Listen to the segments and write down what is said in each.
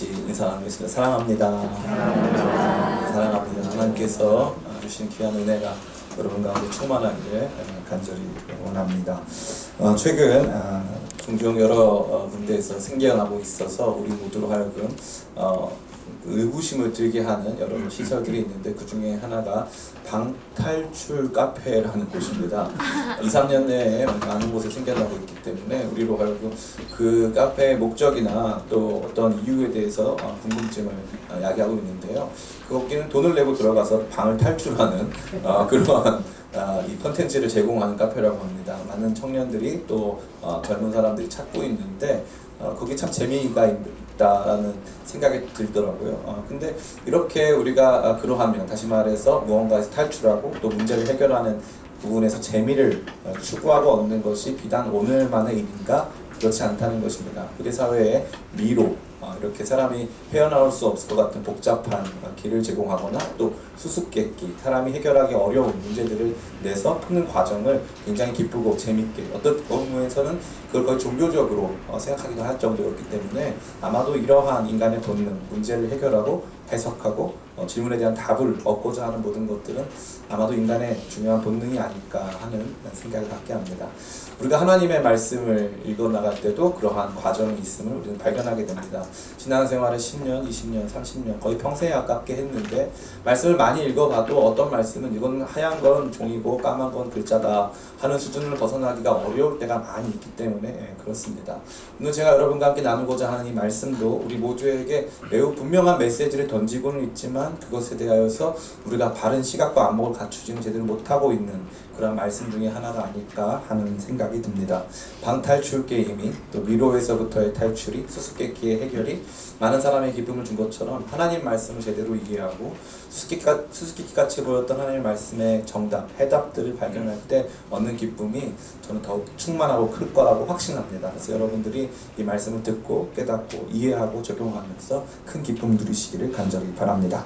같이 인사 나누겠습니다. 사랑합니다. 사랑합니다. 하나님께서 주신 귀한 은혜가 여러분 가운데 충만하기를 간절히 원합니다. 최근 종종 여러 군데에서 생겨나고 있어서 우리 모두로 하여금 의구심을 들게 하는 여러 시설들이 있는데 그 중에 하나가 방탈출 카페라는 곳입니다. 2, 3년 내에 많은 곳에 생겨나고 있기 때문에 우리로 하여금 그 카페의 목적이나 또 어떤 이유에 대해서 궁금증을 야기하고 있는데요. 거기는 돈을 내고 들어가서 방을 탈출하는 그러한 이 컨텐츠를 제공하는 카페라고 합니다. 많은 청년들이 또 젊은 사람들이 찾고 있는데 거기 참 재미가 있다라는 생각이 들더라고요. 근데 이렇게 우리가 그러하면 다시 말해서 무언가에서 탈출하고 또 문제를 해결하는 부분에서 재미를 추구하고 얻는 것이 비단 오늘만의 일인가? 그렇지 않다는 것입니다. 우리 사회의 미로, 이렇게 사람이 헤어나올 수 없을 것 같은 복잡한 길을 제공하거나 또 수수께끼, 사람이 해결하기 어려운 문제들을 내서 푸는 과정을 굉장히 기쁘고 재밌게, 어떤 경우에서는 그걸 거의 종교적으로 생각하기도 할 정도였기 때문에 아마도 이러한 인간의 본능, 문제를 해결하고 해석하고 질문에 대한 답을 얻고자 하는 모든 것들은 아마도 인간의 중요한 본능이 아닐까 하는 생각을 갖게 합니다. 우리가 하나님의 말씀을 읽어나갈 때도 그러한 과정이 있음을 우리는 발견하게 됩니다. 신앙생활을 10년, 20년, 30년 거의 평생에 가깝게 했는데 말씀을 많이 읽어봐도 어떤 말씀은 이건 하얀 건 종이고 까만 건 글자다 하는 수준을 벗어나기가 어려울 때가 많이 있기 때문에 그렇습니다. 오늘 제가 여러분과 함께 나누고자 하는 이 말씀도 우리 모두에게 매우 분명한 메시지를 던지고는 있지만 그것에 대하여서 우리가 바른 시각과 안목을 갖추지는 제대로 못하고 있는 그런 말씀 중에 하나가 아닐까 하는 생각이 듭니다. 방탈출 게임이 또 미로에서부터의 탈출이 수수께끼의 해결이 많은 사람의 기쁨을 준 것처럼 하나님 말씀을 제대로 이해하고 수수께끼같이 보였던 하나님의 말씀의 정답, 해답들을 발견할 때 얻는 기쁨이 저는 더욱 충만하고 클 거라고 확신합니다. 그래서 여러분들이 이 말씀을 듣고 깨닫고 이해하고 적용하면서 큰 기쁨 누리시기를 간절히 바랍니다.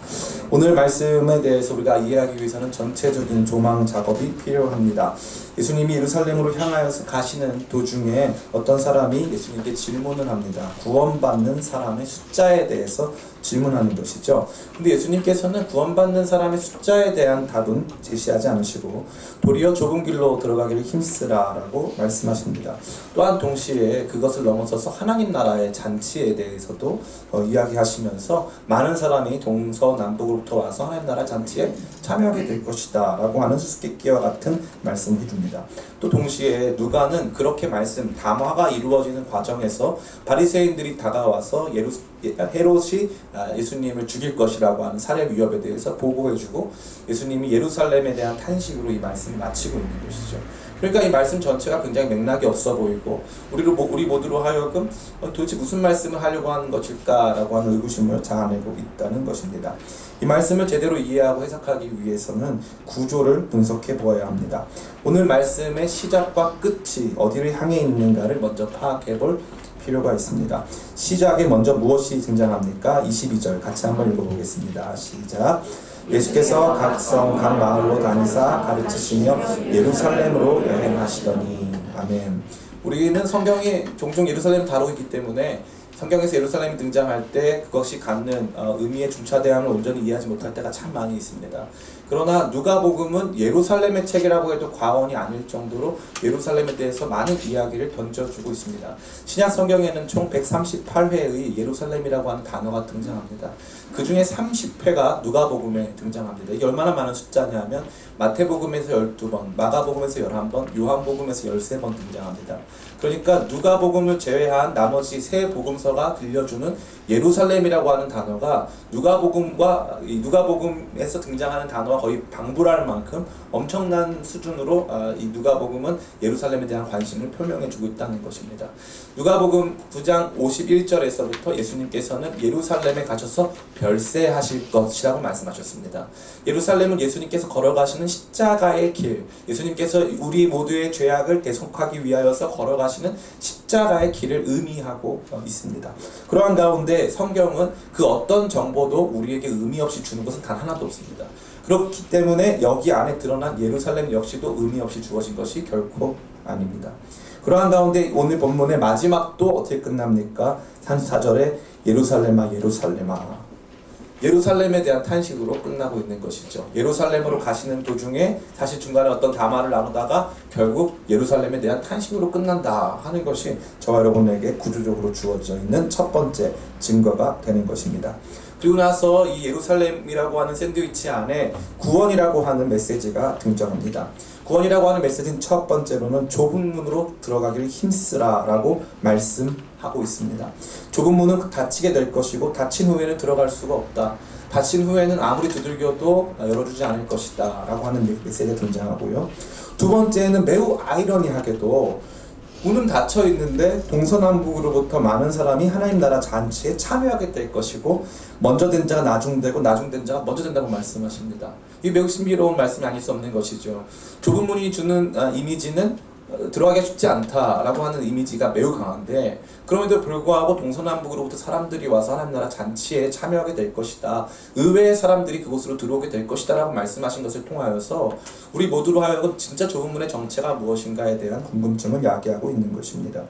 오늘 말씀에 대해서 우리가 이해하기 위해서는 전체적인 조망 작업이 필요합니다. 예수님이 예루살렘으로 향하여서 가시는 도중에 어떤 사람이 예수님께 질문을 합니다. 구원받는 사람의 숫자에 대해서 질문하는 것이죠. 근데 예수님께서는 구원받는 사람의 숫자에 대한 답은 제시하지 않으시고 도리어 좁은 길로 들어가기를 힘쓰라라고 말씀하십니다. 또한 동시에 그것을 넘어서서 하나님 나라의 잔치에 대해서도 이야기하시면서 많은 사람이 동서남북으로부터 와서 하나님 나라 잔치에 참여하게 될 것이다 라고 하는 수수께끼와 같은 말씀을 해줍니다. 또 동시에 누가는 그렇게 담화가 이루어지는 과정에서 바리새인들이 다가와서 헤롯이 예수님을 죽일 것이라고 하는 살해 위협에 대해서 보고해주고 예수님이 예루살렘에 대한 탄식으로 이 말씀을 마치고 있는 것이죠. 그러니까 이 말씀 전체가 굉장히 맥락이 없어 보이고 우리 모두로 하여금 도대체 무슨 말씀을 하려고 하는 것일까라고 하는 의구심을 자아내고 있다는 것입니다. 이 말씀을 제대로 이해하고 해석하기 위해서는 구조를 분석해 보아야 합니다. 오늘 말씀의 시작과 끝이 어디를 향해 있는가를 먼저 파악해 볼 필요가 있습니다. 시작에 먼저 무엇이 등장합니까? 22절 같이 한번 읽어보겠습니다. 시작. 예수께서 각 성, 각 마을로 다니사 가르치시며 예루살렘으로 여행하시더니. 아멘. 우리는 성경이 종종 예루살렘을 다루고 있기 때문에 성경에서 예루살렘이 등장할 때 그것이 갖는 의미의 중차대함을 온전히 이해하지 못할 때가 참 많이 있습니다. 그러나 누가복음은 예루살렘의 책이라고 해도 과언이 아닐 정도로 예루살렘에 대해서 많은 이야기를 던져주고 있습니다. 신약 성경에는 총 138회의 예루살렘이라고 하는 단어가 등장합니다. 그 중에 30회가 누가복음에 등장합니다. 이게 얼마나 많은 숫자냐면 마태복음에서 12번, 마가복음에서 11번, 요한복음에서 13번 등장합니다. 그러니까 누가복음을 제외한 나머지 세 복음서가 들려주는 예루살렘이라고 하는 단어가 누가복음에서 등장하는 단어와 거의 방불할 만큼 엄청난 수준으로 이 누가복음은 예루살렘에 대한 관심을 표명해주고 있다는 것입니다. 누가복음 9장 51절에서부터 예수님께서는 예루살렘에 가셔서 별세하실 것이라고 말씀하셨습니다. 예루살렘은 예수님께서 걸어가시는 십자가의 길, 예수님께서 우리 모두의 죄악을 대속하기 위하여서 걸어가시는 십자가의 길을 의미하고 있습니다. 그러한 가운데 성경은 그 어떤 정보도 우리에게 의미 없이 주는 것은 단 하나도 없습니다. 그렇기 때문에 여기 안에 드러난 예루살렘 역시도 의미 없이 주어진 것이 결코 아닙니다. 그러한 가운데 오늘 본문의 마지막도 어떻게 끝납니까? 34절에 예루살렘아 예루살렘아, 예루살렘에 대한 탄식으로 끝나고 있는 것이죠. 예루살렘으로 가시는 도중에 사실 중간에 어떤 담화를 나누다가 결국 예루살렘에 대한 탄식으로 끝난다 하는 것이 저와 여러분에게 구조적으로 주어져 있는 첫 번째 증거가 되는 것입니다. 그리고 나서 이 예루살렘이라고 하는 샌드위치 안에 구원이라고 하는 메시지가 등장합니다. 구원이라고 하는 메시지는 첫 번째로는 좁은 문으로 들어가기를 힘쓰라 라고 말씀하고 있습니다. 좁은 문은 닫히게 될 것이고 닫힌 후에는 들어갈 수가 없다. 닫힌 후에는 아무리 두들겨도 열어주지 않을 것이다 라고 하는 메시지가 등장하고요. 두 번째는 매우 아이러니하게도 문은 닫혀 있는데 동서남북으로부터 많은 사람이 하나님 나라 잔치에 참여하게 될 것이고 먼저 된 자가 나중되고 나중된 자가 먼저 된다고 말씀하십니다. 이 매우 신비로운 말씀이 아닐 수 없는 것이죠. 좁은 문이 주는 이미지는 들어가기 쉽지 않다라고 하는 이미지가 매우 강한데, 그럼에도 불구하고 동서남북으로부터 사람들이 와서 하나님 나라 잔치에 참여하게 될 것이다, 의외의 사람들이 그곳으로 들어오게 될 것이다 라고 말씀하신 것을 통하여서 우리 모두로 하여금 진짜 좁은 문의 정체가 무엇인가에 대한 궁금증을 야기하고 있는 것입니다.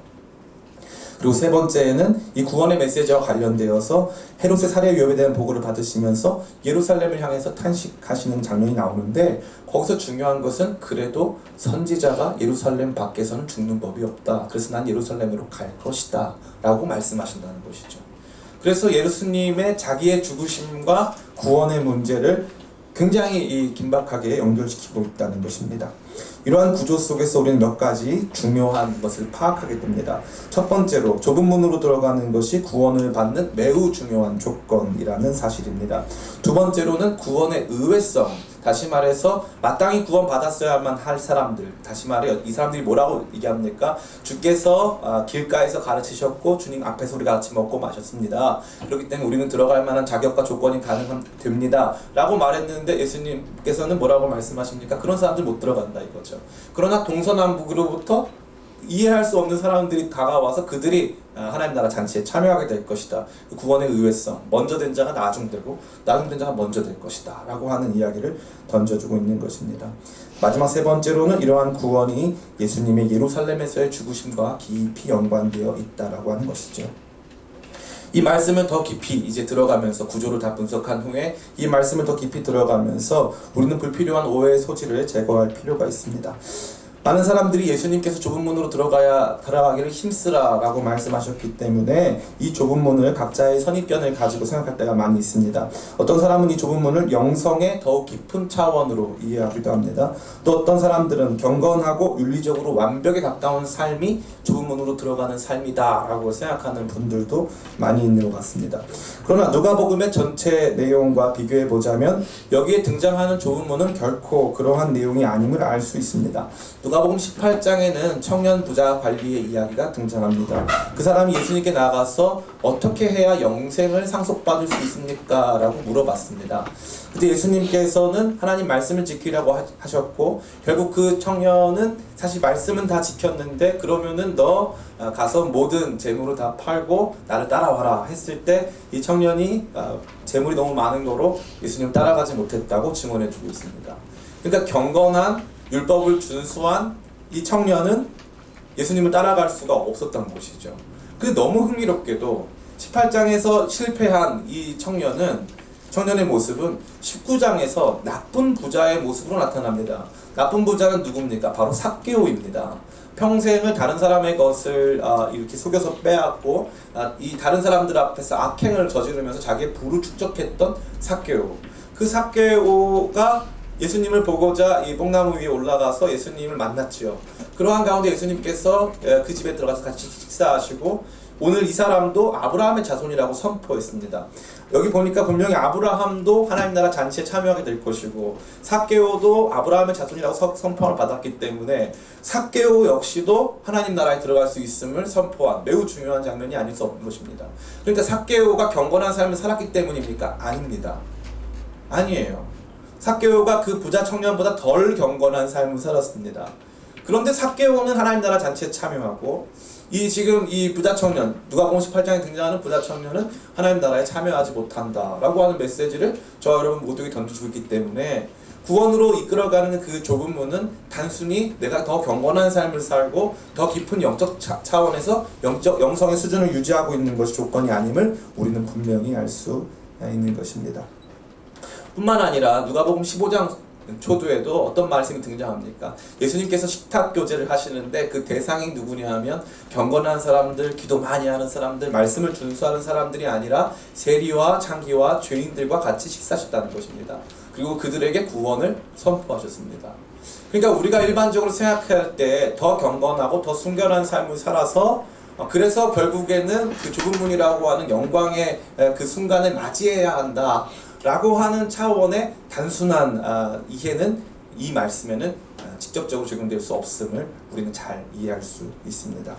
그리고 세 번째는 이 구원의 메시지와 관련되어서 헤롯의 살해 위협에 대한 보고를 받으시면서 예루살렘을 향해서 탄식하시는 장면이 나오는데, 거기서 중요한 것은 그래도 선지자가 예루살렘 밖에서는 죽는 법이 없다, 그래서 난 예루살렘으로 갈 것이다 라고 말씀하신다는 것이죠. 그래서 예수님의 자기의 죽으심과 구원의 문제를 굉장히 긴박하게 연결시키고 있다는 것입니다. 이러한 구조 속에서 우리는 몇 가지 중요한 것을 파악하게 됩니다. 첫 번째로 좁은 문으로 들어가는 것이 구원을 받는 매우 중요한 조건이라는 사실입니다. 두 번째로는 구원의 의외성, 다시 말해서 마땅히 구원받았어야만 할 사람들, 다시 말해 이 사람들이 뭐라고 얘기합니까? 주께서 길가에서 가르치셨고 주님 앞에서 우리가 같이 먹고 마셨습니다. 그렇기 때문에 우리는 들어갈 만한 자격과 조건이 가능합니다 라고 말했는데, 예수님께서는 뭐라고 말씀하십니까? 그런 사람들 못 들어간다 이거죠. 그러나 동서남북으로부터 이해할 수 없는 사람들이 다가와서 그들이 하나님 나라 잔치에 참여하게 될 것이다. 구원의 의외성, 먼저 된 자가 나중되고 나중된 자가 먼저 될 것이다 라고 하는 이야기를 던져주고 있는 것입니다. 마지막 세 번째로는 이러한 구원이 예수님의 예루살렘에서의 죽으심과 깊이 연관되어 있다라고 하는 것이죠. 이 말씀을 더 깊이 이제 들어가면서 구조를 다 분석한 후에 이 말씀을 더 깊이 들어가면서 우리는 불필요한 오해의 소지를 제거할 필요가 있습니다. 많은 사람들이 예수님께서 좁은 문으로 들어가기를 힘쓰라 라고 말씀하셨기 때문에 이 좁은 문을 각자의 선입견을 가지고 생각할 때가 많이 있습니다. 어떤 사람은 이 좁은 문을 영성의 더욱 깊은 차원으로 이해하기도 합니다. 또 어떤 사람들은 경건하고 윤리적으로 완벽에 가까운 삶이 좁은 문으로 들어가는 삶이다 라고 생각하는 분들도 많이 있는 것 같습니다. 그러나 누가복음의 전체 내용과 비교해 보자면 여기에 등장하는 좁은 문은 결코 그러한 내용이 아님을 알 수 있습니다. 누가복음 18장에는 청년 부자 관리의 이야기가 등장합니다. 그 사람이 예수님께 나가서 어떻게 해야 영생을 상속받을 수 있습니까? 라고 물어봤습니다. 그때 예수님께서는 하나님 말씀을 지키라고 하셨고, 결국 그 청년은 사실 말씀은 다 지켰는데 그러면은 너 가서 모든 재물을 다 팔고 나를 따라와라 했을 때 이 청년이 재물이 너무 많은 거로 예수님을 따라가지 못했다고 증언해 주고 있습니다. 그러니까 경건한 율법을 준수한 이 청년은 예수님을 따라갈 수가 없었던 것이죠. 근데 너무 흥미롭게도 18장에서 실패한 이 청년의 모습은 19장에서 나쁜 부자의 모습으로 나타납니다. 나쁜 부자는 누굽니까? 바로 삭개오입니다. 평생을 다른 사람의 것을 이렇게 속여서 빼앗고 이 다른 사람들 앞에서 악행을 저지르면서 자기의 부를 축적했던 삭개오. 그 삭개오가 예수님을 보고자 이 뽕나무 위에 올라가서 예수님을 만났지요. 그러한 가운데 예수님께서 그 집에 들어가서 같이 식사하시고 오늘 이 사람도 아브라함의 자손이라고 선포했습니다. 여기 보니까 분명히 아브라함도 하나님 나라 잔치에 참여하게 될 것이고 삭개오도 아브라함의 자손이라고 선포를 받았기 때문에 삭개오 역시도 하나님 나라에 들어갈 수 있음을 선포한 매우 중요한 장면이 아닐 수 없는 것입니다. 그러니까 삭개오가 경건한 삶을 살았기 때문입니까? 아닙니다. 아니에요. 삭개오가 그 부자 청년보다 덜 경건한 삶을 살았습니다. 그런데 삭개오는 하나님 나라 잔치에 참여하고 지금 이 부자 청년, 누가복음 18장에 등장하는 부자 청년은 하나님 나라에 참여하지 못한다 라고 하는 메시지를 저와 여러분 모두에게 던져주고 있기 때문에 구원으로 이끌어가는 그 좁은 문은 단순히 내가 더 경건한 삶을 살고 더 깊은 영적 차원에서 영성의 수준을 유지하고 있는 것이 조건이 아님을 우리는 분명히 알 수 있는 것입니다. 뿐만 아니라 누가복음 15장 초두에도 어떤 말씀이 등장합니까? 예수님께서 식탁 교제를 하시는데 그 대상이 누구냐 하면 경건한 사람들, 기도 많이 하는 사람들, 말씀을 준수하는 사람들이 아니라 세리와 창기와 죄인들과 같이 식사하셨다는 것입니다. 그리고 그들에게 구원을 선포하셨습니다. 그러니까 우리가 일반적으로 생각할 때 더 경건하고 더 순결한 삶을 살아서 그래서 결국에는 그 좁은 문이라고 하는 영광의 그 순간을 맞이해야 한다 라고 하는 차원의 단순한 이해는 이 말씀에는 직접적으로 적용될 수 없음을 우리는 잘 이해할 수 있습니다.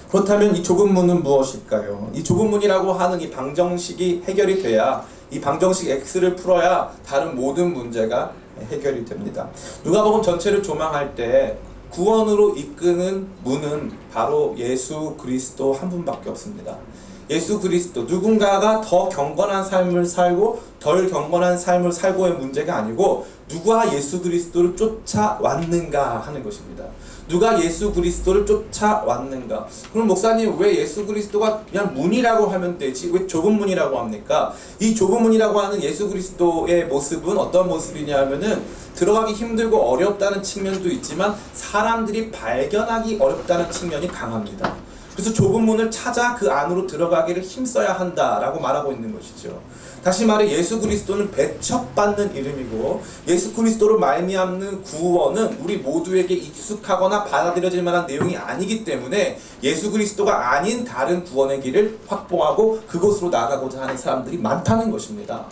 그렇다면 이 좁은 문은 무엇일까요? 이 좁은 문이라고 하는 이 방정식이 해결이 돼야, 이 방정식 X를 풀어야 다른 모든 문제가 해결이 됩니다. 누가복음 전체를 조망할 때 구원으로 이끄는 문은 바로 예수 그리스도 한 분밖에 없습니다. 예수 그리스도, 누군가가 더 경건한 삶을 살고 덜 경건한 삶을 살고의 문제가 아니고 누가 예수 그리스도를 쫓아왔는가 하는 것입니다. 누가 예수 그리스도를 쫓아왔는가? 그럼 목사님, 왜 예수 그리스도가 그냥 문이라고 하면 되지 왜 좁은 문이라고 합니까? 이 좁은 문이라고 하는 예수 그리스도의 모습은 어떤 모습이냐 하면은 들어가기 힘들고 어렵다는 측면도 있지만 사람들이 발견하기 어렵다는 측면이 강합니다. 그래서 좁은 문을 찾아 그 안으로 들어가기를 힘써야 한다라고 말하고 있는 것이죠. 다시 말해 예수 그리스도는 배척받는 이름이고 예수 그리스도로 말미암는 구원은 우리 모두에게 익숙하거나 받아들여질 만한 내용이 아니기 때문에 예수 그리스도가 아닌 다른 구원의 길을 확보하고 그곳으로 나아가고자 하는 사람들이 많다는 것입니다.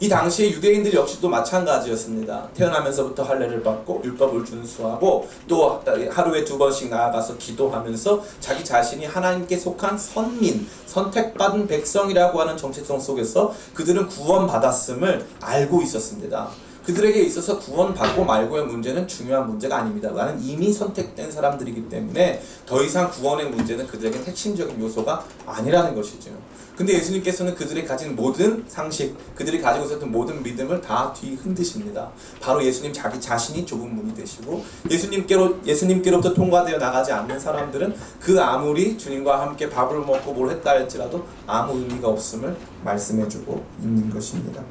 이 당시에 유대인들 역시도 마찬가지였습니다. 태어나면서부터 할례를 받고 율법을 준수하고 또 하루에 2번씩 나아가서 기도하면서 자기 자신이 하나님께 속한 선민, 선택받은 백성이라고 하는 정체성 속에서 그들은 구원받았음을 알고 있었습니다. 그들에게 있어서 구원받고 말고의 문제는 중요한 문제가 아닙니다. 나는 이미 선택된 사람들이기 때문에 더 이상 구원의 문제는 그들에게 핵심적인 요소가 아니라는 것이죠. 근데 예수님께서는 그들이 가진 모든 상식, 그들이 가지고 있었던 모든 믿음을 다 뒤흔드십니다. 바로 예수님 자기 자신이 좁은 문이 되시고 예수님께로부터 통과되어 나가지 않는 사람들은 그 아무리 주님과 함께 밥을 먹고 뭘 했다 할지라도 아무 의미가 없음을 말씀해주고 있는 것입니다.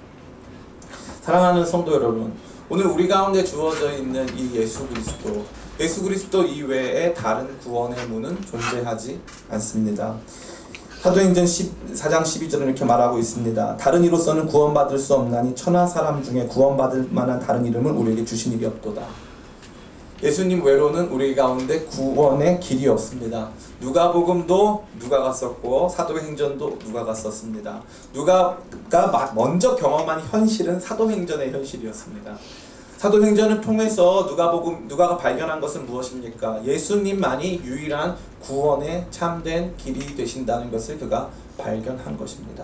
사랑하는 성도 여러분, 오늘 우리 가운데 주어져 있는 이 예수 그리스도 이외에 다른 구원의 문은 존재하지 않습니다. 사도행전 4장 12절은 이렇게 말하고 있습니다. 다른 이로서는 구원받을 수 없나니 천하 사람 중에 구원받을 만한 다른 이름을 우리에게 주신 일이 없도다. 예수님 외로는 우리 가운데 구원의 길이 없습니다. 누가복음도 누가가 썼고 사도행전도 누가가 썼습니다. 누가가 먼저 경험한 현실은 사도행전의 현실이었습니다. 사도행전을 통해서 누가가 발견한 것은 무엇입니까? 예수님만이 유일한 구원의 참된 길이 되신다는 것을 그가 발견한 것입니다.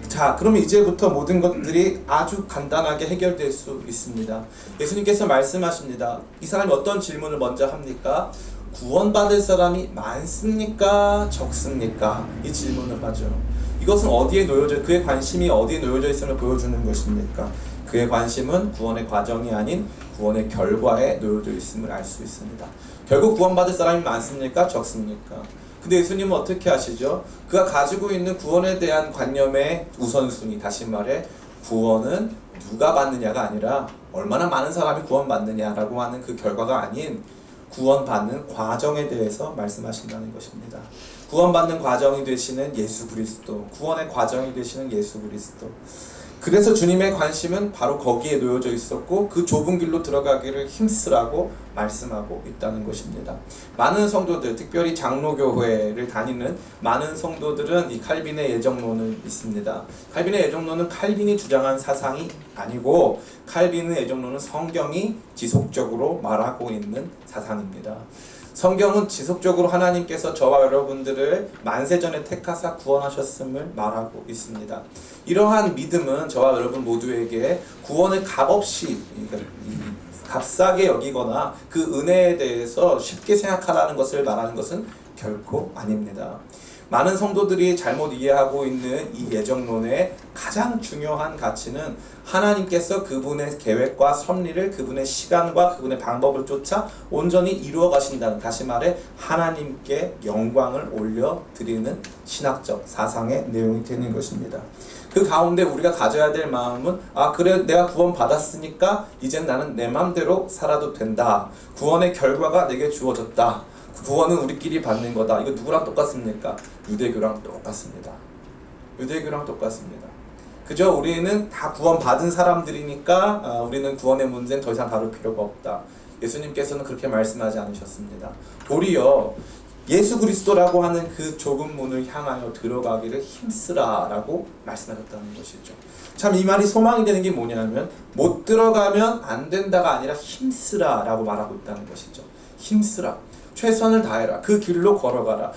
자, 그럼 이제부터 모든 것들이 아주 간단하게 해결될 수 있습니다. 예수님께서 말씀하십니다. 이 사람이 어떤 질문을 먼저 합니까? 구원받을 사람이 많습니까? 적습니까? 이 질문을 하죠. 이것은 그의 관심이 어디에 놓여져 있음을 보여주는 것입니까? 그의 관심은 구원의 과정이 아닌 구원의 결과에 놓여져 있음을 알 수 있습니다. 결국 구원받을 사람이 많습니까? 적습니까? 근데 예수님은 어떻게 하시죠? 그가 가지고 있는 구원에 대한 관념의 우선순위, 다시 말해 구원은 누가 받느냐가 아니라 얼마나 많은 사람이 구원받느냐라고 하는 그 결과가 아닌 구원받는 과정에 대해서 말씀하신다는 것입니다. 구원받는 과정이 되시는 예수 그리스도, 구원의 과정이 되시는 예수 그리스도. 그래서 주님의 관심은 바로 거기에 놓여져 있었고 그 좁은 길로 들어가기를 힘쓰라고 말씀하고 있다는 것입니다. 많은 성도들, 특별히 장로교회를 다니는 많은 성도들은 이 칼빈의 예정론을 믿습니다. 칼빈의 예정론은 칼빈이 주장한 사상이 아니고 칼빈의 예정론은 성경이 지속적으로 말하고 있는 사상입니다. 성경은 지속적으로 하나님께서 저와 여러분들을 만세전에 택하사 구원하셨음을 말하고 있습니다. 이러한 믿음은 저와 여러분 모두에게 구원을 값없이, 값싸게 여기거나 그 은혜에 대해서 쉽게 생각하라는 것을 말하는 것은 결코 아닙니다. 많은 성도들이 잘못 이해하고 있는 이 예정론의 가장 중요한 가치는 하나님께서 그분의 계획과 섭리를 그분의 시간과 그분의 방법을 쫓아 온전히 이루어 가신다는, 다시 말해 하나님께 영광을 올려드리는 신학적 사상의 내용이 되는 것입니다. 그 가운데 우리가 가져야 될 마음은 그래 내가 구원 받았으니까 이젠 나는 내 마음대로 살아도 된다. 구원의 결과가 내게 주어졌다. 구원은 우리끼리 받는 거다. 이거 누구랑 똑같습니까? 유대교랑 똑같습니다. 유대교랑 똑같습니다. 그저 우리는 다 구원 받은 사람들이니까 우리는 구원의 문제는 더 이상 다룰 필요가 없다. 예수님께서는 그렇게 말씀하지 않으셨습니다. 도리어 예수 그리스도라고 하는 그 좁은 문을 향하여 들어가기를 힘쓰라라고 말씀하셨다는 것이죠. 참 이 말이 소망이 되는 게 뭐냐면 못 들어가면 안 된다가 아니라 힘쓰라라고 말하고 있다는 것이죠. 힘쓰라. 최선을 다해라. 그 길로 걸어가라.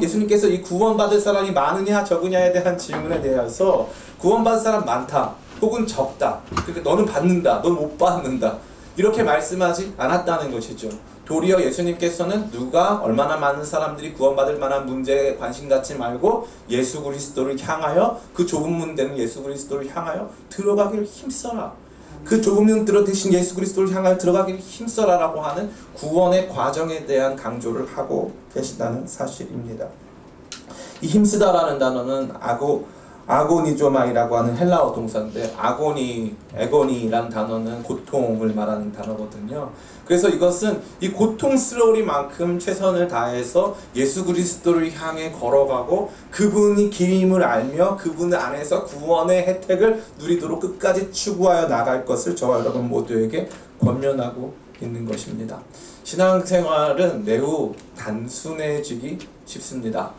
예수님께서 이 구원받을 사람이 많으냐 적으냐에 대한 질문에 대해서 구원받을 사람 많다. 혹은 적다. 그러니까 너는 받는다. 넌 못 받는다. 이렇게 말씀하지 않았다는 것이죠. 도리어 예수님께서는 누가 얼마나 많은 사람들이 구원받을 만한 문제에 관심 갖지 말고 예수 그리스도를 향하여, 그 좁은 문 되는 예수 그리스도를 향하여 들어가기를 힘써라. 그 좁은 문 대신 예수 그리스도를 향하여 들어가기를 힘써라라고 하는 구원의 과정에 대한 강조를 하고 계시다는 사실입니다. 이 힘쓰다라는 단어는 아고니조마이라고 하는 헬라어 동사인데, 에고니라는 단어는 고통을 말하는 단어거든요. 그래서 이것은 이 고통스러우리만큼 최선을 다해서 예수 그리스도를 향해 걸어가고 그분이 길임을 알며 그분 안에서 구원의 혜택을 누리도록 끝까지 추구하여 나갈 것을 저와 여러분 모두에게 권면하고 있는 것입니다. 신앙생활은 매우 단순해지기 쉽습니다.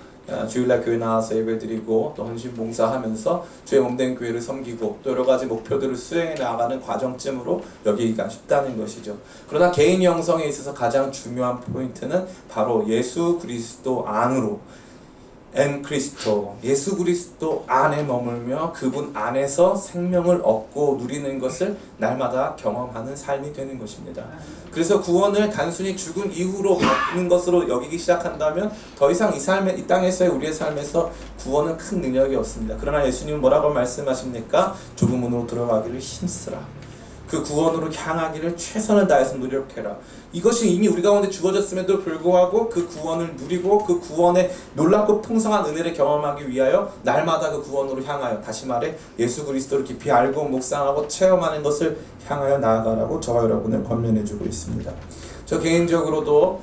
주일날 교회 나와서 예배드리고 또 헌신봉사하면서 주의 몸된 교회를 섬기고 또 여러가지 목표들을 수행해 나가는 과정쯤으로 여기기가 쉽다는 것이죠. 그러나 개인 영성에 있어서 가장 중요한 포인트는 바로 예수 그리스도 안으로 크리스토, 예수 그리스도 안에 머물며 그분 안에서 생명을 얻고 누리는 것을 날마다 경험하는 삶이 되는 것입니다. 그래서 구원을 단순히 죽은 이후로 받는 것으로 여기기 시작한다면 더 이상 이 땅에서의 우리의 삶에서 구원은 큰 능력이 없습니다. 그러나 예수님은 뭐라고 말씀하십니까? 좁은 문으로 들어가기를 힘쓰라. 그 구원으로 향하기를 최선을 다해서 노력해라. 이것이 이미 우리 가운데 주어졌음에도 불구하고 그 구원을 누리고 그 구원의 놀랍고 풍성한 은혜를 경험하기 위하여 날마다 그 구원으로 향하여, 다시 말해 예수 그리스도를 깊이 알고 묵상하고 체험하는 것을 향하여 나아가라고 저와 여러분을 권면해주고 있습니다. 저 개인적으로도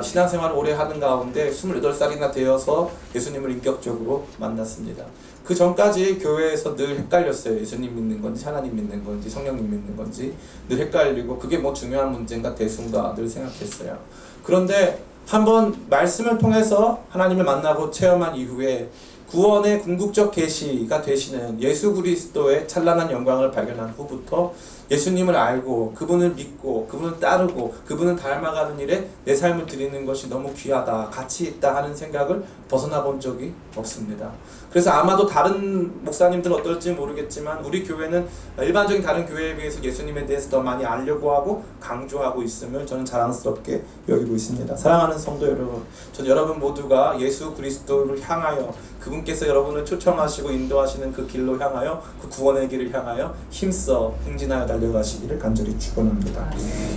신앙생활을 오래 하는 가운데 28살이나 되어서 예수님을 인격적으로 만났습니다. 그 전까지 교회에서 늘 헷갈렸어요. 예수님 믿는 건지 하나님 믿는 건지 성령님 믿는 건지 늘 헷갈리고 그게 뭐 중요한 문제인가 대수인가 늘 생각했어요. 그런데 한번 말씀을 통해서 하나님을 만나고 체험한 이후에 구원의 궁극적 계시가 되시는 예수 그리스도의 찬란한 영광을 발견한 후부터 예수님을 알고 그분을 믿고 그분을 따르고 그분을 닮아가는 일에 내 삶을 드리는 것이 너무 귀하다, 가치 있다 하는 생각을 벗어나 본 적이 없습니다. 그래서 아마도 다른 목사님들은 어떨지 모르겠지만 우리 교회는 일반적인 다른 교회에 비해서 예수님에 대해서 더 많이 알려고 하고 강조하고 있음을 저는 자랑스럽게 여기고 있습니다. 사랑하는 성도 여러분, 전 여러분 모두가 예수 그리스도를 향하여 그분께서 여러분을 초청하시고 인도하시는 그 길로 향하여, 그 구원의 길을 향하여 힘써 행진하여 달려가시기를 간절히 축원합니다.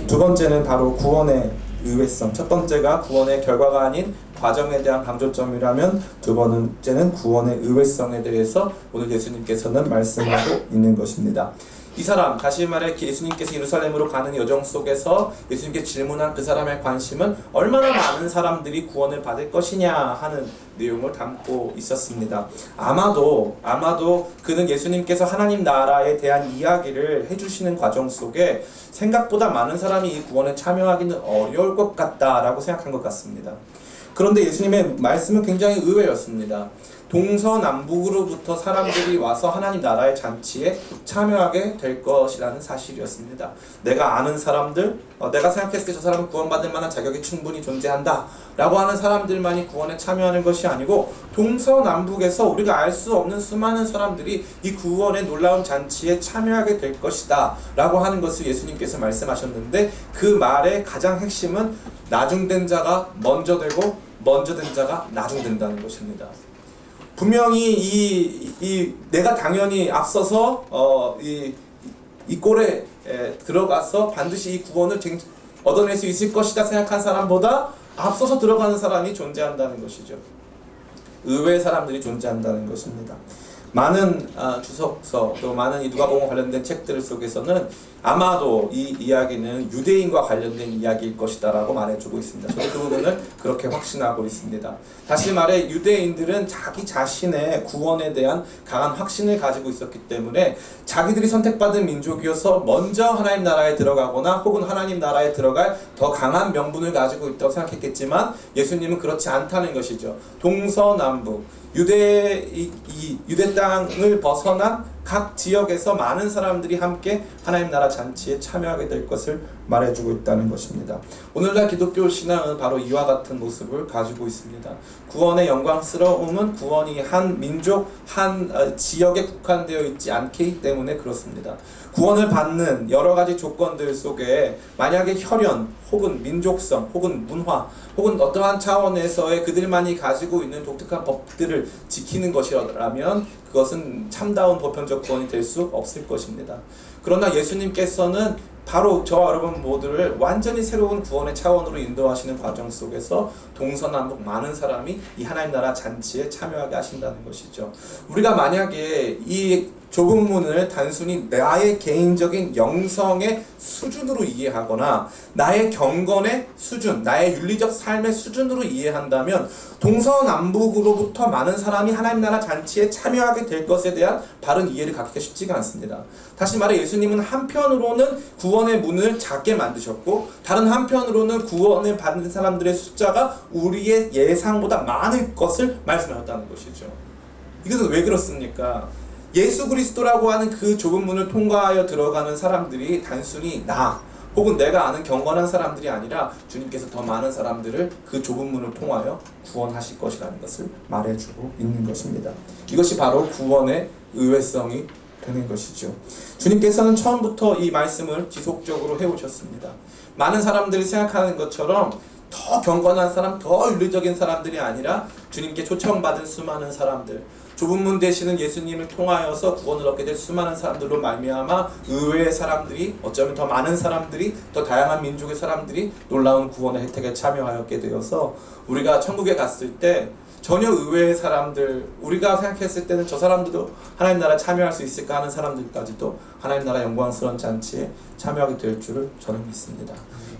두 번째는 바로 구원의 의외성. 첫 번째가 구원의 결과가 아닌 과정에 대한 강조점이라면 두 번째는 구원의 의외성에 대해서 오늘 예수님께서는 말씀하고 있는 것입니다. 이 사람, 다시 말해 예수님께서 예루살렘으로 가는 여정 속에서 예수님께 질문한 그 사람의 관심은 얼마나 많은 사람들이 구원을 받을 것이냐 하는 내용을 담고 있었습니다. 아마도 그는 예수님께서 하나님 나라에 대한 이야기를 해주시는 과정 속에 생각보다 많은 사람이 이 구원에 참여하기는 어려울 것 같다라고 생각한 것 같습니다. 그런데 예수님의 말씀은 굉장히 의외였습니다. 동서남북으로부터 사람들이 와서 하나님 나라의 잔치에 참여하게 될 것이라는 사실이었습니다. 내가 아는 사람들, 내가 생각했을 때 저 사람은 구원받을 만한 자격이 충분히 존재한다 라고 하는 사람들만이 구원에 참여하는 것이 아니고 동서남북에서 우리가 알 수 없는 수많은 사람들이 이 구원의 놀라운 잔치에 참여하게 될 것이다 라고 하는 것을 예수님께서 말씀하셨는데, 그 말의 가장 핵심은 나중된 자가 먼저 되고 먼저 된 자가 나중 된다는 것입니다. 분명히 내가 당연히 앞서서 이 꼴에 들어가서 반드시 이 구원을 얻어낼 수 있을 것이다 생각한 사람보다 앞서서 들어가는 사람이 존재한다는 것이죠. 의외의 사람들이 존재한다는 것입니다. 많은 주석서 또 많은 이 누가복음 관련된 책들 속에서는 아마도 이 이야기는 유대인과 관련된 이야기일 것이다 라고 말해주고 있습니다. 저도 그 부분을 그렇게 확신하고 있습니다. 다시 말해 유대인들은 자기 자신의 구원에 대한 강한 확신을 가지고 있었기 때문에 자기들이 선택받은 민족이어서 먼저 하나님 나라에 들어가거나 혹은 하나님 나라에 들어갈 더 강한 명분을 가지고 있다고 생각했겠지만 예수님은 그렇지 않다는 것이죠. 동서남북 유대 땅을 벗어난 각 지역에서 많은 사람들이 함께 하나님 나라 잔치에 참여하게 될 것을 말해주고 있다는 것입니다. 오늘날 기독교 신앙은 바로 이와 같은 모습을 가지고 있습니다. 구원의 영광스러움은 구원이 한 민족, 한 지역에 국한되어 있지 않기 때문에 그렇습니다. 구원을 받는 여러 가지 조건들 속에 만약에 혈연 혹은 민족성 혹은 문화 혹은 어떠한 차원에서의 그들만이 가지고 있는 독특한 법들을 지키는 것이라면 그것은 참다운 보편적 구원이 될 수 없을 것입니다. 그러나 예수님께서는 바로 저와 여러분 모두를 완전히 새로운 구원의 차원으로 인도하시는 과정 속에서 동서남북 많은 사람이 이 하나님 나라 잔치에 참여하게 하신다는 것이죠. 우리가 만약에 이 좁은 문을 단순히 나의 개인적인 영성의 수준으로 이해하거나 나의 경건의 수준, 나의 윤리적 삶의 수준으로 이해한다면 동서남북으로부터 많은 사람이 하나님 나라 잔치에 참여하게 될 것에 대한 바른 이해를 갖기가 쉽지가 않습니다. 다시 말해 예수님은 한편으로는 구원의 문을 작게 만드셨고 다른 한편으로는 구원을 받는 사람들의 숫자가 우리의 예상보다 많을 것을 말씀하셨다는 것이죠. 이것은 왜 그렇습니까? 예수 그리스도라고 하는 그 좁은 문을 통과하여 들어가는 사람들이 단순히 나 혹은 내가 아는 경건한 사람들이 아니라 주님께서 더 많은 사람들을 그 좁은 문을 통하여 구원하실 것이라는 것을 말해주고 있는 것입니다. 이것이 바로 구원의 의외성이 되는 것이죠. 주님께서는 처음부터 이 말씀을 지속적으로 해오셨습니다. 많은 사람들이 생각하는 것처럼 더 경건한 사람, 더 윤리적인 사람들이 아니라 주님께 초청받은 수많은 사람들, 좁은 문 되시는 예수님을 통하여서 구원을 얻게 될 수많은 사람들로 말미암아 의외의 사람들이, 어쩌면 더 많은 사람들이, 더 다양한 민족의 사람들이 놀라운 구원의 혜택에 참여하였게 되어서 우리가 천국에 갔을 때 전혀 의외의 사람들, 우리가 생각했을 때는 저 사람들도 하나님 나라에 참여할 수 있을까 하는 사람들까지도 하나님 나라 영광스러운 잔치에 참여하게 될 줄을 저는 믿습니다.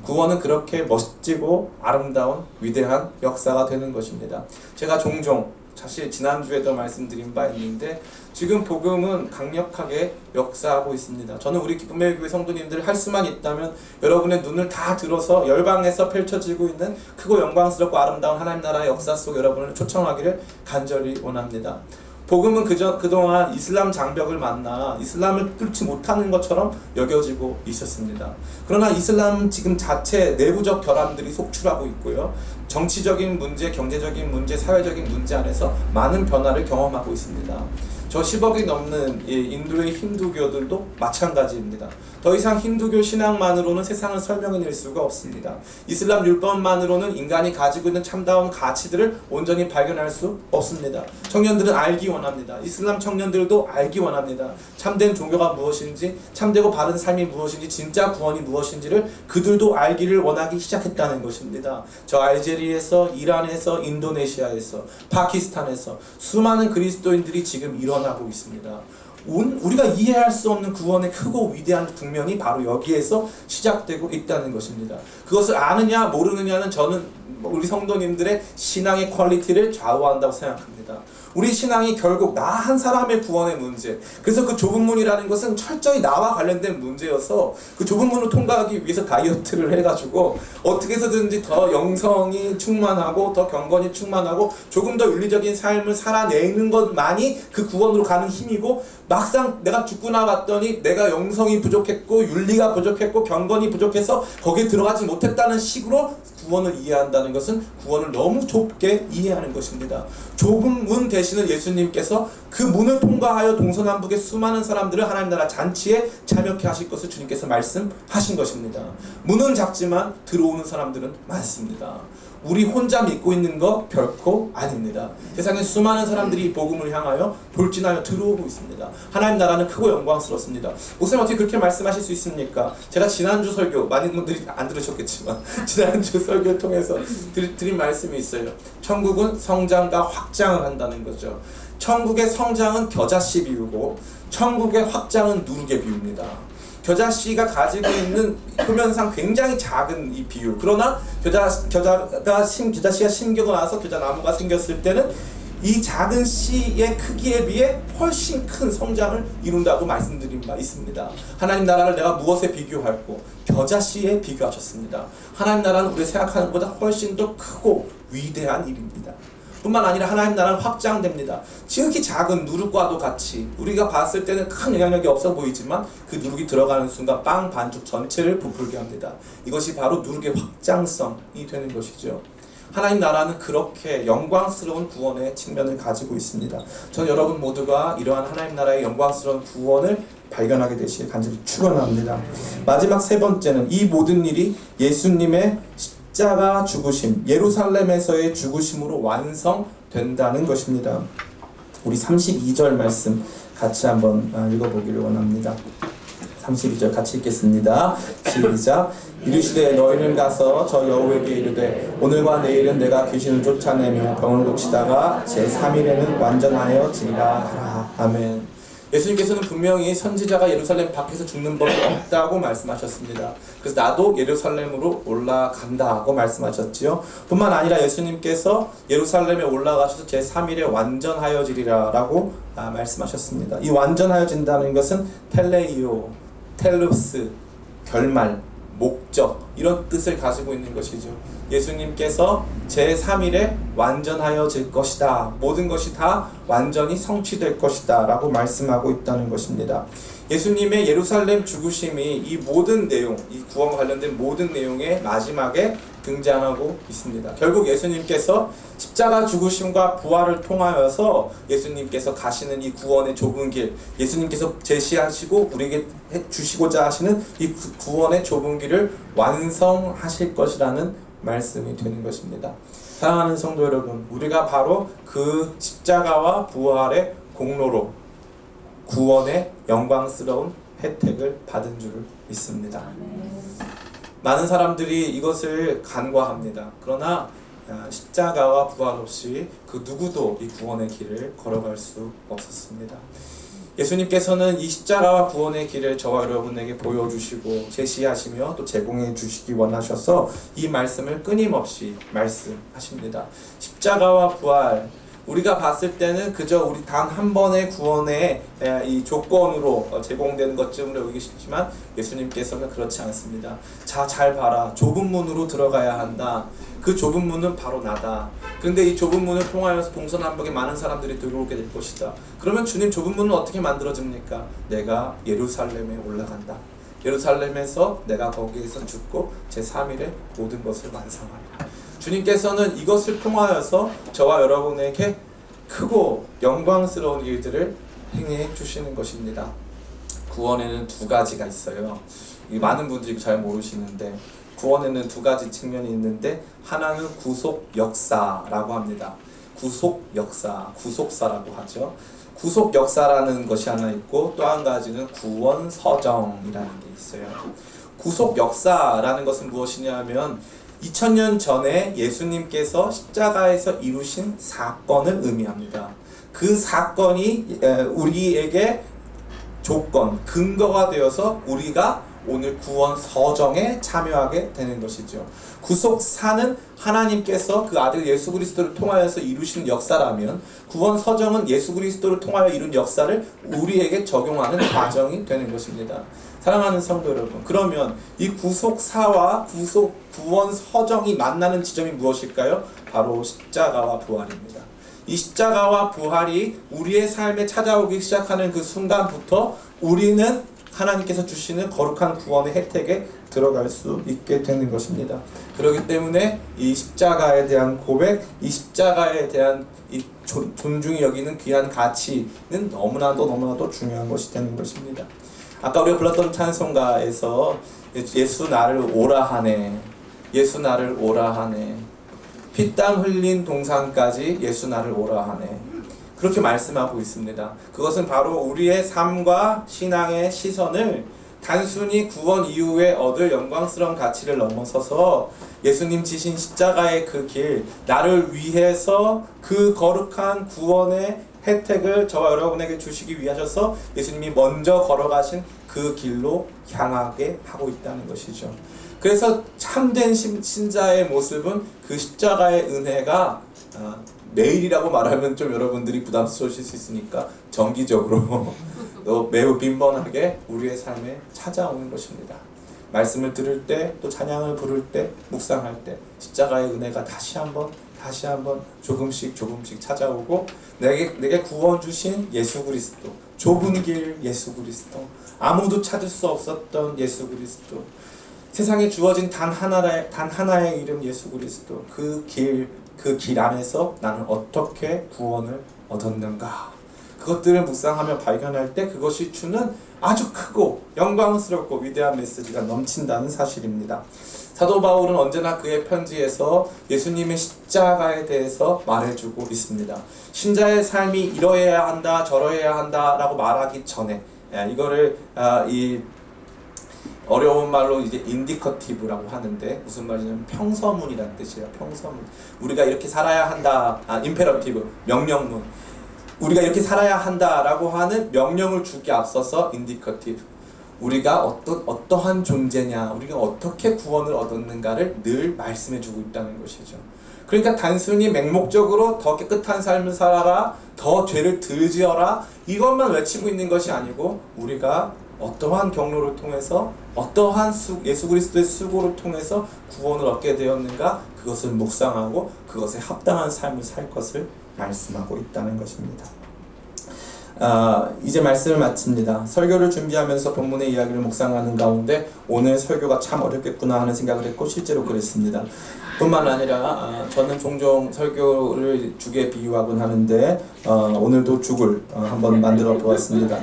구원은 그렇게 멋지고 아름다운 위대한 역사가 되는 것입니다. 제가 종종 사실 지난주에도 말씀드린 바 있는데 지금 복음은 강력하게 역사하고 있습니다. 저는 우리 기쁨의 교회 성도님들 할 수만 있다면 여러분의 눈을 다 들어서 열방에서 펼쳐지고 있는 크고 영광스럽고 아름다운 하나님 나라의 역사 속 여러분을 초청하기를 간절히 원합니다. 복음은 그동안 이슬람 장벽을 만나 이슬람을 뚫지 못하는 것처럼 여겨지고 있었습니다. 그러나 이슬람 지금 자체 내부적 결함들이 속출하고 있고요. 정치적인 문제, 경제적인 문제, 사회적인 문제 안에서 많은 변화를 경험하고 있습니다. 저 10억이 넘는 인도의 힌두교들도 마찬가지입니다. 더 이상 힌두교 신앙만으로는 세상을 설명해낼 수가 없습니다. 이슬람 율법만으로는 인간이 가지고 있는 참다운 가치들을 온전히 발견할 수 없습니다. 청년들은 알기 원합니다. 이슬람 청년들도 알기 원합니다. 참된 종교가 무엇인지, 참되고 바른 삶이 무엇인지, 진짜 구원이 무엇인지를 그들도 알기를 원하기 시작했다는 것입니다. 저 알제리에서, 이란에서, 인도네시아에서, 파키스탄에서 수많은 그리스도인들이 지금 일어나고 있습니다. 우리가 이해할 수 없는 구원의 크고 위대한 국면이 바로 여기에서 시작되고 있다는 것입니다. 그것을 아느냐 모르느냐는 저는 우리 성도님들의 신앙의 퀄리티를 좌우한다고 생각합니다. 우리 신앙이 결국 나 한 사람의 구원의 문제, 그래서 그 좁은 문이라는 것은 철저히 나와 관련된 문제여서 그 좁은 문을 통과하기 위해서 다이어트를 해가지고 어떻게 해서든지 더 영성이 충만하고 더 경건이 충만하고 조금 더 윤리적인 삶을 살아내는 것만이 그 구원으로 가는 힘이고, 막상 내가 죽고 나왔더니 내가 영성이 부족했고 윤리가 부족했고 경건이 부족해서 거기에 들어가지 못했다는 식으로 구원을 이해한다는 것은 구원을 너무 좁게 이해하는 것입니다. 좁은 문 되시는 예수님께서 그 문을 통과하여 동서남북의 수많은 사람들을 하나님 나라 잔치에 참여케 하실 것을 주님께서 말씀하신 것입니다. 문은 작지만 들어오는 사람들은 많습니다. 우리 혼자 믿고 있는 거 결코 아닙니다. 세상에 수많은 사람들이 이 복음을 향하여 돌진하여 들어오고 있습니다. 하나님 나라는 크고 영광스럽습니다. 목사님 어떻게 그렇게 말씀하실 수 있습니까? 제가 지난주 설교, 많은 분들이 안 들으셨겠지만 지난주 설교를 통해서 드린 말씀이 있어요. 천국은 성장과 확장을 한다는 거죠. 천국의 성장은 겨자씨 비유고 천국의 확장은 누룩의 비유입니다. 겨자씨가 가지고 있는 표면상 굉장히 작은 이 비율, 그러나 겨자씨가 심기고 나서 겨자나무가 생겼을 때는 이 작은 씨의 크기에 비해 훨씬 큰 성장을 이룬다고 말씀드린 바 있습니다. 하나님 나라를 내가 무엇에 비교할고? 겨자씨에 비교하셨습니다. 하나님 나라는 우리가 생각하는 것보다 훨씬 더 크고 위대한 일입니다. 뿐만 아니라 하나님 나라는 확장됩니다. 지극히 작은 누룩과도 같이 우리가 봤을 때는 큰 영향력이 없어 보이지만 그 누룩이 들어가는 순간 빵 반죽 전체를 부풀게 합니다. 이것이 바로 누룩의 확장성이 되는 것이죠. 하나님 나라는 그렇게 영광스러운 구원의 측면을 가지고 있습니다. 저는 여러분 모두가 이러한 하나님 나라의 영광스러운 구원을 발견하게 되시길 간절히 축원합니다. 마지막 세 번째는 이 모든 일이 예수님의 십자가 죽으심, 예루살렘에서의 죽으심으로 완성된다는 것입니다. 우리 32절 말씀 같이 한번 읽어보기를 원합니다. 32절 같이 읽겠습니다. 시작. 이르시되 너희는 가서 저 여호와에게 이르되 오늘과 내일은 내가 귀신을 쫓아내며 병을 고치다가 제3일에는 완전하여 지리라 하라. 아멘. 예수님께서는 분명히 선지자가 예루살렘 밖에서 죽는 법이 없다고 말씀하셨습니다. 그래서 나도 예루살렘으로 올라간다고 말씀하셨지요. 뿐만 아니라 예수님께서 예루살렘에 올라가셔서 제3일에 완전하여지리라 라고 말씀하셨습니다. 이 완전하여진다는 것은 텔레이오, 텔루스, 결말, 목적 이런 뜻을 가지고 있는 것이죠. 예수님께서 제3일에 완전하여질 것이다. 모든 것이 다 완전히 성취될 것이다 라고 말씀하고 있다는 것입니다. 예수님의 예루살렘 죽으심이 이 모든 내용, 이 구원과 관련된 모든 내용의 마지막에 등장하고 있습니다. 결국 예수님께서 십자가 죽으심과 부활을 통하여서 예수님께서 가시는 이 구원의 좁은 길, 예수님께서 제시하시고 우리에게 주시고자 하시는 이 구원의 좁은 길을 완성하실 것이라는 말씀이 되는 것입니다. 사랑하는 성도 여러분, 우리가 바로 그 십자가와 부활의 공로로 구원의 영광스러운 혜택을 받은 줄을 믿습니다. 많은 사람들이 이것을 간과합니다. 그러나 십자가와 부활 없이 그 누구도 이 구원의 길을 걸어갈 수 없었습니다. 예수님께서는 이 십자가와 구원의 길을 저와 여러분에게 보여주시고 제시하시며 또 제공해 주시기 원하셔서 이 말씀을 끊임없이 말씀하십니다. 십자가와 부활, 우리가 봤을 때는 그저 우리 단 한 번의 구원의 이 조건으로 제공되는 것쯤으로 여기기 쉽지만 예수님께서는 그렇지 않습니다. 자, 잘 봐라. 좁은 문으로 들어가야 한다. 그 좁은 문은 바로 나다. 그런데 이 좁은 문을 통하여서 동서남북에 많은 사람들이 들어오게 될 것이다. 그러면 주님, 좁은 문은 어떻게 만들어집니까? 내가 예루살렘에 올라간다. 예루살렘에서 내가 거기에서 죽고 제3일에 모든 것을 완성하리라. 주님께서는 이것을 통하여서 저와 여러분에게 크고 영광스러운 일들을 행해 주시는 것입니다. 구원에는 두 가지가 있어요. 많은 분들이 잘 모르시는데 구원에는 두 가지 측면이 있는데 하나는 구속 역사라고 합니다. 구속 역사, 구속사라고 하죠. 구속 역사라는 것이 하나 있고 또 한 가지는 구원 서정이라는 게 있어요. 구속 역사라는 것은 무엇이냐 하면 2000년 전에 예수님께서 십자가에서 이루신 사건을 의미합니다. 그 사건이 우리에게 조건, 근거가 되어서 우리가 오늘 구원 서정에 참여하게 되는 것이죠. 구속사는 하나님께서 그 아들 예수 그리스도를 통하여서 이루신 역사라면 구원 서정은 예수 그리스도를 통하여 이룬 역사를 우리에게 적용하는 과정이 되는 것입니다. 사랑하는 성도 여러분, 그러면 이 구속사와 구원 서정이 만나는 지점이 무엇일까요? 바로 십자가와 부활입니다. 이 십자가와 부활이 우리의 삶에 찾아오기 시작하는 그 순간부터 우리는 하나님께서 주시는 거룩한 구원의 혜택에 들어갈 수 있게 되는 것입니다. 그렇기 때문에 이 십자가에 대한 고백, 이 십자가에 대한 이 존중이 여기는 귀한 가치는 너무나도 중요한 것이 되는 것입니다. 아까 우리가 불렀던 찬송가에서 예수 나를 오라 하네, 예수 나를 오라 하네, 피땀 흘린 동산까지 예수 나를 오라 하네. 그렇게 말씀하고 있습니다. 그것은 바로 우리의 삶과 신앙의 시선을 단순히 구원 이후에 얻을 영광스러운 가치를 넘어서서 예수님 지신 십자가의 그 길, 나를 위해서 그 거룩한 구원의 혜택을 저와 여러분에게 주시기 위하셔서 예수님이 먼저 걸어가신 그 길로 향하게 하고 있다는 것이죠. 그래서 참된 신자의 모습은 그 십자가의 은혜가 매일이라고 말하면 좀 여러분들이 부담스러우실 수 있으니까 정기적으로 또 매우 빈번하게 우리의 삶에 찾아오는 것입니다. 말씀을 들을 때, 또 찬양을 부를 때, 묵상할 때 십자가의 은혜가 다시 한번 조금씩 찾아오고 내게 구원 주신 예수 그리스도, 좁은 길 예수 그리스도, 아무도 찾을 수 없었던 예수 그리스도, 세상에 주어진 단 하나의 이름 예수 그리스도, 그 길 안에서 나는 어떻게 구원을 얻었는가, 그것들을 묵상하며 발견할 때 그것이 주는 아주 크고 영광스럽고 위대한 메시지가 넘친다는 사실입니다. 사도 바울은 언제나 그의 편지에서 예수님의 십자가에 대해서 말해주고 있습니다. 신자의 삶이 이러해야 한다, 저러해야 한다 라고 말하기 전에 이거를 이 어려운 말로 이제 인디커티브라고 하는데 무슨 말이냐면 평서문이라는 뜻이에요. 평서문. 우리가 이렇게 살아야 한다. 임페러티브, 명령문. 우리가 이렇게 살아야 한다라고 하는 명령을 주기 앞서서 인디커티브. 우리가 어떠한 존재냐, 우리가 어떻게 구원을 얻었는가를 늘 말씀해주고 있다는 것이죠. 그러니까 단순히 맹목적으로 더 깨끗한 삶을 살아라, 더 죄를 덜 지어라, 이것만 외치고 있는 것이 아니고 우리가 어떠한 경로를 통해서 어떠한 예수 그리스도의 수고를 통해서 구원을 얻게 되었는가, 그것을 묵상하고 그것에 합당한 삶을 살 것을 말씀하고 있다는 것입니다. 이제 말씀을 마칩니다. 설교를 준비하면서 본문의 이야기를 묵상하는 가운데 오늘 설교가 참 어렵겠구나 하는 생각을 했고 실제로 그랬습니다. 뿐만 아니라 저는 종종 설교를 죽에 비유하곤 하는데 오늘도 죽을 한번 만들어 보았습니다.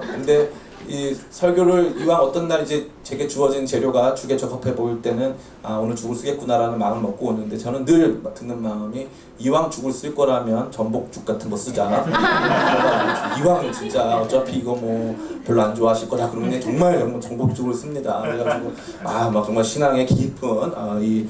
근데 이 설교를 이왕 어떤 날 이제 제게 주어진 재료가 죽에 적합해 보일 때는 오늘 죽을 쓰겠구나라는 마음을 먹고 오는데 저는 늘 드는 마음이 이왕 죽을 쓸 거라면 전복죽 같은 거 쓰자. 이왕 진짜 어차피 이거 뭐 별로 안 좋아하실 거다 그러면 정말 전복죽을 씁니다. 그래가지고 막 정말 신앙의 깊은 이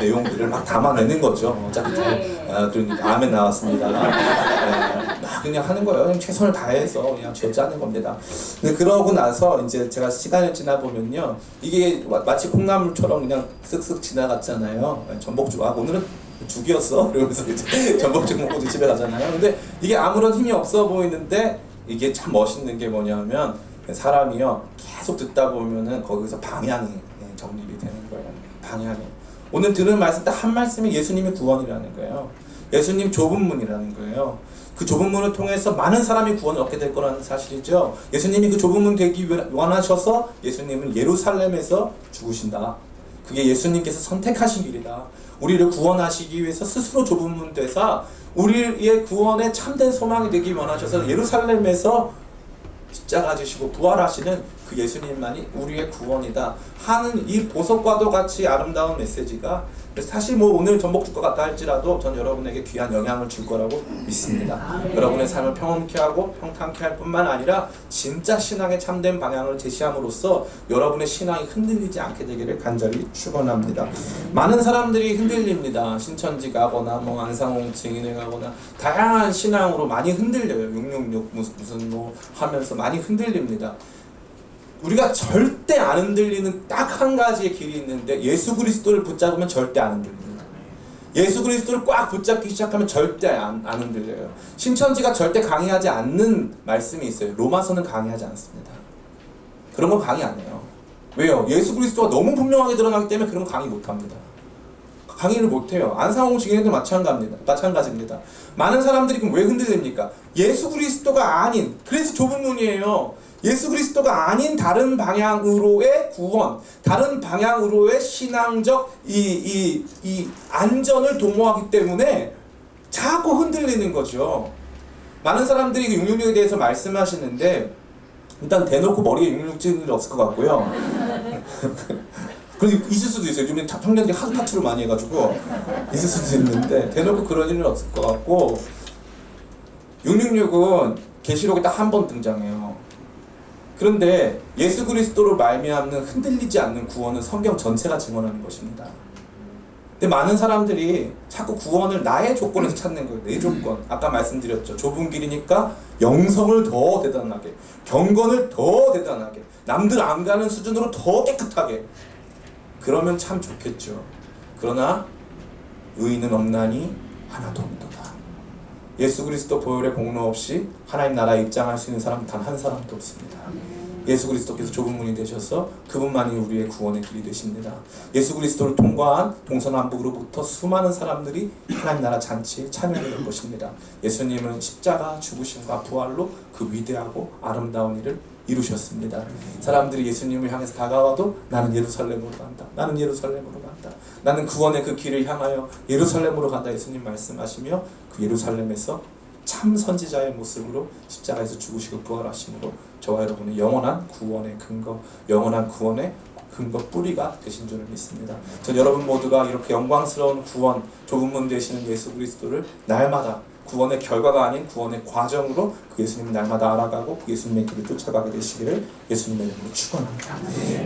내용들을 막 담아내는 거죠. 어차피 그러니까 아멘 나왔습니다. 막 그냥 하는 거예요. 그냥 최선을 다해서 그냥 죄 짜는 겁니다. 근데 그러고 나서 이제 제가 시간을 지나 보면요, 이게 마치 콩나물처럼 그냥 쓱쓱 지나갔잖아요. 전복죽, 오늘은 죽이었어? 그러면서 이제 전복죽 먹고 집에 가잖아요. 근데 이게 아무런 힘이 없어 보이는데 이게 참 멋있는 게 뭐냐면 사람이요 계속 듣다 보면은 거기서 방향이 정립이 되는 거예요. 방향이. 오늘 들은 말씀 딱 한 말씀이 예수님의 구원이라는 거예요. 예수님 좁은 문이라는 거예요. 그 좁은 문을 통해서 많은 사람이 구원을 얻게 될 거라는 사실이죠. 예수님이 그 좁은 문 되기 원하셔서 예수님은 예루살렘에서 죽으신다. 그게 예수님께서 선택하신 길이다. 우리를 구원하시기 위해서 스스로 좁은 문 되사 우리의 구원에 참된 소망이 되기 원하셔서 예루살렘에서 십자가 지시고 부활하시는 그 예수님만이 우리의 구원이다 하는 이 보석과도 같이 아름다운 메시지가 사실 뭐 오늘 전복죽과 같다 할지라도 전 여러분에게 귀한 영향을 줄 거라고 믿습니다. 여러분의 삶을 평온케 하고 평탄케 할 뿐만 아니라 진짜 신앙의 참된 방향을 제시함으로써 여러분의 신앙이 흔들리지 않게 되기를 간절히 축원합니다. 많은 사람들이 흔들립니다. 신천지 가거나 뭐 안상홍 증인회 가거나 다양한 신앙으로 많이 흔들려요. 666 무슨 뭐 하면서 많이 흔들립니다. 우리가 절대 안 흔들리는 딱 한 가지의 길이 있는데 예수 그리스도를 붙잡으면 절대 안 흔들립니다. 예수 그리스도를 꽉 붙잡기 시작하면 절대 안 흔들려요. 신천지가 절대 강의하지 않는 말씀이 있어요. 로마서는 강의하지 않습니다. 그런 건 강의 안 해요. 왜요? 예수 그리스도가 너무 분명하게 드러나기 때문에 그런 건 강의 못합니다. 강의를 못해요. 안상홍 증인도 마찬가지입니다. 많은 사람들이 그럼 왜 흔들립니까? 예수 그리스도가 아닌, 그래서 좁은 문이에요. 예수 그리스도가 아닌 다른 방향으로의 구원, 다른 방향으로의 신앙적 이 안전을 도모하기 때문에 자꾸 흔들리는 거죠. 많은 사람들이 666에 대해서 말씀하시는데 일단 대놓고 머리에 666 찍을 일 없을 것 같고요. 그런 있을 수도 있어요. 요즘에 청년들이 하도 타투를 많이 해가지고 있을 수도 있는데 대놓고 그런 일은 없을 것 같고 666은 계시록에 딱 한 번 등장해요. 그런데 예수 그리스도로 말미암는 흔들리지 않는 구원은 성경 전체가 증언하는 것입니다. 근데 많은 사람들이 자꾸 구원을 나의 조건에서 찾는 거예요. 내 조건. 아까 말씀드렸죠. 좁은 길이니까 영성을 더 대단하게, 경건을 더 대단하게, 남들 안 가는 수준으로 더 깨끗하게. 그러면 참 좋겠죠. 그러나 의인은 없나니 하나도 없도다. 예수 그리스도 보혈의 공로 없이 하나님 나라에 입장할 수 있는 사람 단 한 사람도 없습니다. 예수 그리스도께서 좁은 문이 되셔서 그분만이 우리의 구원의 길이 되십니다. 예수 그리스도를 통과한 동서남북으로부터 수많은 사람들이 하나님 나라 잔치에 참여하게 될 것입니다. 예수님은 십자가 죽으심과 부활로 그 위대하고 아름다운 일을 이루셨습니다. 사람들이 예수님을 향해서 다가와도 나는 예루살렘으로 간다. 나는 예루살렘으로 간다. 나는 구원의 그 길을 향하여 예루살렘으로 간다. 예수님 말씀하시며 그 예루살렘에서 참 선지자의 모습으로 십자가에서 죽으시고 부활하심으로 저와 여러분의 영원한 구원의 근거, 영원한 구원의 근거 뿌리가 되신 줄을 믿습니다. 전 여러분 모두가 이렇게 영광스러운 구원, 좁은 문 되시는 예수 그리스도를 날마다 구원의 결과가 아닌 구원의 과정으로 그 예수님을 날마다 알아가고 그 예수님의 길을 쫓아가게 되시기를 예수님의 이름으로 축원합니다.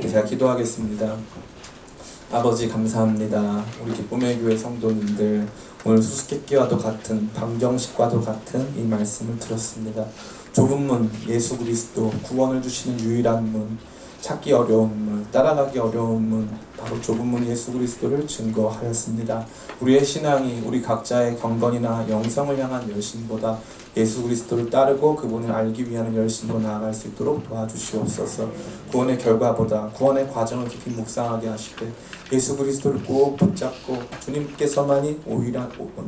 제가 기도하겠습니다. 아버지 감사합니다. 우리 기쁨의 교회 성도님들 오늘 수수께끼와도 같은 방정식과도 같은 이 말씀을 들었습니다. 좁은 문 예수 그리스도 구원을 주시는 유일한 문, 찾기 어려운 문, 따라가기 어려운 문, 바로 좁은 문 예수 그리스도를 증거하였습니다. 우리의 신앙이 우리 각자의 경건이나 영성을 향한 열심보다 예수 그리스도를 따르고 그분을 알기 위한 열심으로 나아갈 수 있도록 도와주시옵소서. 구원의 결과보다 구원의 과정을 깊이 묵상하게 하시되 예수 그리스도를 꼭 붙잡고 주님께서만이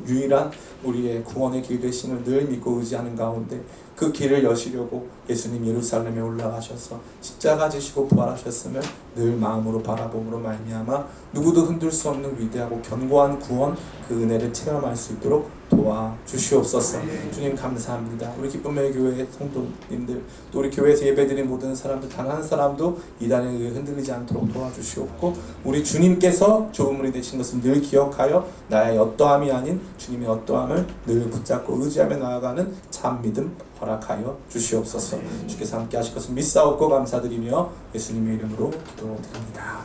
유일한 우리의 구원의 길 되심을 늘 믿고 의지하는 가운데 그 길을 여시려고 예수님 예루살렘에 올라가셔서 십자가 지시고 부활하셨음을 늘 마음으로 바라봄으로 말미암아 누구도 흔들 수 없는 위대하고 견고한 구원 그 은혜를 체험할 수 있도록 도와주시옵소서. 주님 감사합니다. 우리 기쁨의 교회 성도님들 또 우리 교회에서 예배드린 모든 사람들 단 한 사람도 이단에 의해 흔들리지 않도록 도와주시옵고 우리 주님께서 좁은 문이 되신 것을 늘 기억하여 나의 어떠함이 아닌 주님의 어떠함을 늘 붙잡고 의지하며 나아가는 참 믿음 허락하여 주시옵소서. 주께서 함께 하실 것을 믿사옵고 감사드리며 예수님의 이름으로 기도드립니다.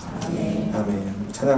아멘. 찬양